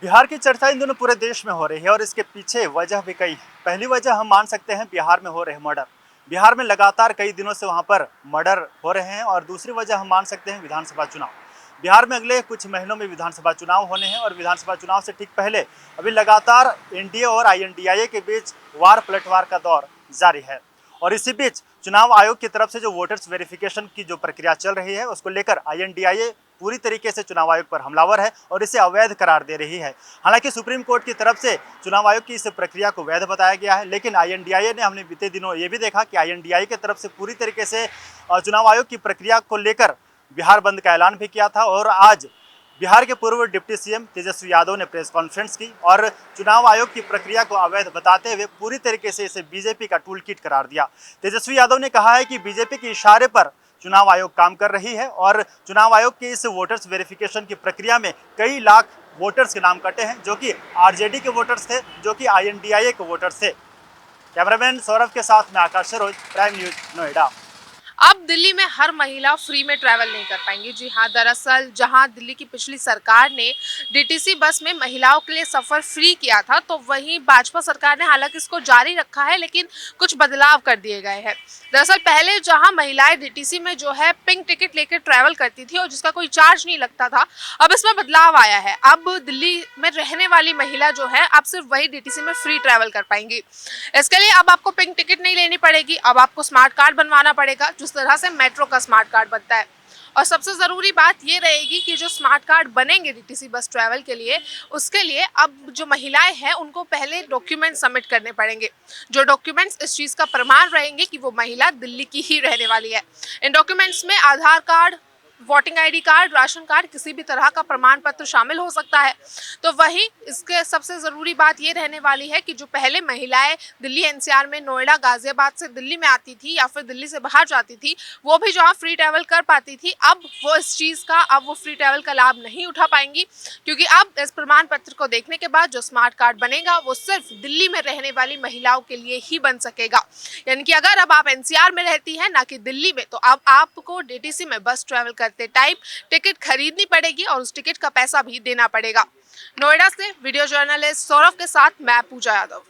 बिहार की चर्चा इन दिनों पूरे देश में हो रही है और इसके पीछे वजह भी कई है। पहली वजह हम मान सकते हैं बिहार में हो रहे मर्डर। बिहार में लगातार कई दिनों से वहां पर मर्डर हो रहे हैं और दूसरी वजह हम मान सकते हैं विधानसभा चुनाव। बिहार में अगले कुछ महीनों में विधानसभा चुनाव होने हैं और विधानसभा चुनाव से ठीक पहले अभी लगातार एनडीए और आईएनडीआईए के बीच वार पलटवार का दौर जारी है। और इसी बीच चुनाव आयोग की तरफ से जो वोटर्स वेरिफिकेशन की जो प्रक्रिया चल रही है उसको लेकर आईएनडीआईए पूरी तरीके से चुनाव आयोग पर हमलावर है और इसे अवैध करार दे रही है। हालांकि सुप्रीम कोर्ट की तरफ से चुनाव आयोग की इस प्रक्रिया को वैध बताया गया है, लेकिन आईएनडीआईए ने हमने बीते दिनों ये भी देखा कि आईएनडीआईए की तरफ से पूरी तरीके से चुनाव आयोग की प्रक्रिया को लेकर बिहार बंद का ऐलान भी किया था। और आज बिहार के पूर्व डिप्टी सीएम तेजस्वी यादव ने प्रेस कॉन्फ्रेंस की और चुनाव आयोग की प्रक्रिया को अवैध बताते हुए पूरी तरीके से इसे बीजेपी का टूल किट करार दिया। तेजस्वी यादव ने कहा है कि बीजेपी के इशारे पर चुनाव आयोग काम कर रही है और चुनाव आयोग की इस वोटर्स वेरिफिकेशन की प्रक्रिया में कई लाख वोटर्स के नाम कटे हैं, जो कि आरजेडी के वोटर्स थे, जो कि आईएनडीआईए के वोटर्स थे। कैमरामैन सौरभ के साथ मैं आकाश सरोज, प्राइम न्यूज, नोएडा। अब दिल्ली में हर महिला फ्री में ट्रैवल नहीं कर पाएंगी। जी हाँ, दरअसल जहां दिल्ली की पिछली सरकार ने डीटीसी बस में महिलाओं के लिए सफ़र फ्री किया था, तो वहीं भाजपा सरकार ने हालांकि इसको जारी रखा है, लेकिन कुछ बदलाव कर दिए गए हैं। दरअसल पहले जहां महिलाएं डीटीसी में जो है पिंक टिकट लेकर ट्रैवल करती थी और जिसका कोई चार्ज नहीं लगता था, अब इसमें बदलाव आया है। अब दिल्ली में रहने वाली महिला जो है अब सिर्फ वही डीटीसी में फ्री ट्रैवल कर पाएंगी। इसके लिए अब आपको पिंक टिकट नहीं लेनी पड़ेगी, अब आपको स्मार्ट कार्ड बनवाना पड़ेगा, जिस तरह से मेट्रो का स्मार्ट कार्ड बनता है। और सबसे ज़रूरी बात ये रहेगी कि जो स्मार्ट कार्ड बनेंगे डीटीसी बस ट्रैवल के लिए, उसके लिए अब जो महिलाएं हैं उनको पहले डॉक्यूमेंट सबमिट करने पड़ेंगे। जो डॉक्यूमेंट्स इस चीज़ का प्रमाण रहेंगे कि वो महिला दिल्ली की ही रहने वाली है। इन डॉक्यूमेंट्स में Aadhaar card, voting ID card, ration card, किसी भी तरह का प्रमाण पत्र शामिल हो सकता है। तो वहीं इसके सबसे ज़रूरी बात ये रहने वाली है कि जो पहले महिलाएं दिल्ली एनसीआर में नोएडा, गाजियाबाद से दिल्ली में आती थी या फिर दिल्ली से बाहर जाती थी, वो भी जहाँ फ्री ट्रैवल कर पाती थी, अब वो इस चीज़ का अब वो फ्री ट्रैवल का लाभ नहीं उठा पाएंगी, क्योंकि अब इस प्रमाण पत्र को देखने के बाद जो स्मार्ट कार्ड बनेगा वो सिर्फ दिल्ली में रहने वाली महिलाओं के लिए ही बन सकेगा। यानी कि अगर अब आप एनसीआर में रहती हैं ना कि दिल्ली में, तो अब आपको डीटीसी में बस ट्रैवल करते टाइम टिकट खरीदनी पड़ेगी और उस टिकट का पैसा भी देना पड़ेगा। नोएडा से वीडियो जर्नलिस्ट सौरभ के साथ मैं पूजा यादव।